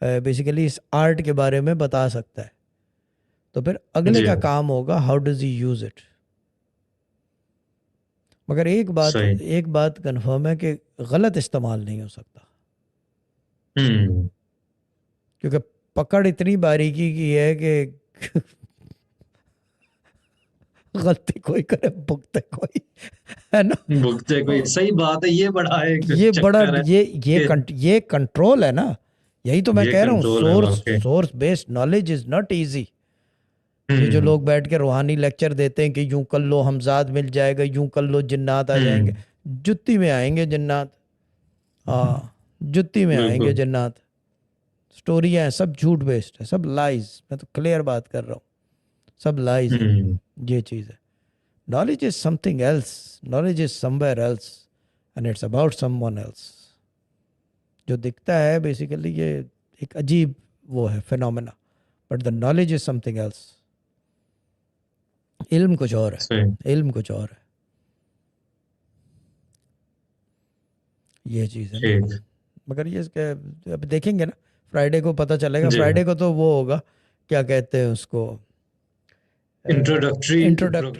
Basically इस art के बारे में बता सकता है, तो फिर अगले जी का हाँ। काम होगा how does he use it. मगर सही। एक बात कंफर्म है कि गलत इस्तेमाल नहीं हो सकता, हम्म। क्योंकि पकड़ इतनी बारीकी की है कि गलती कोई करे भुगते कोई, है ना। भुगते कोई, सही बात है, ये बड़ा एक ये बड़ा चक्कर है कि ये कंट्रोल है ना। यही तो मैं ये कह रहा हूँ, कंट्रोल है वाकई। Source based knowledge is not easy. ये जो हम्म। लोग बैठ के रूहानी लेक्चर देते हैं कि यूं कर लो हमजाद मिल जाएगा, यूं कर लो जिन्नात आ जाएंगे, हम्म। जुत्ती में आएंगे जिन्नात। हाँ, जुत्ती में आएंगे बिल्कुल। जिन्नात। स्टोरियाँ हैं, सब झूठ बेस्ड है, सब लाइज। मैं तो क्लियर बात कर रहा हूँ, सब लाइज है। हम्म। ये चीज़ है। Knowledge is something else, knowledge is somewhere else, and it's about someone else. जो दिखता है बेसिकली ये एक अजीब वो है phenomena, but the knowledge is something else. इल्म कुछ और है, सही। इल्म कुछ और है। ये चीज़ है ना। ठीक। मगर ये इसके अब देखेंगे ना, फ्राइडे को पता चलेगा। जी हाँ। फ्राइडे को तो वो होगा, क्या कहते हैं उसको, इंट्रोडक्टरी इंट्रोडक्ट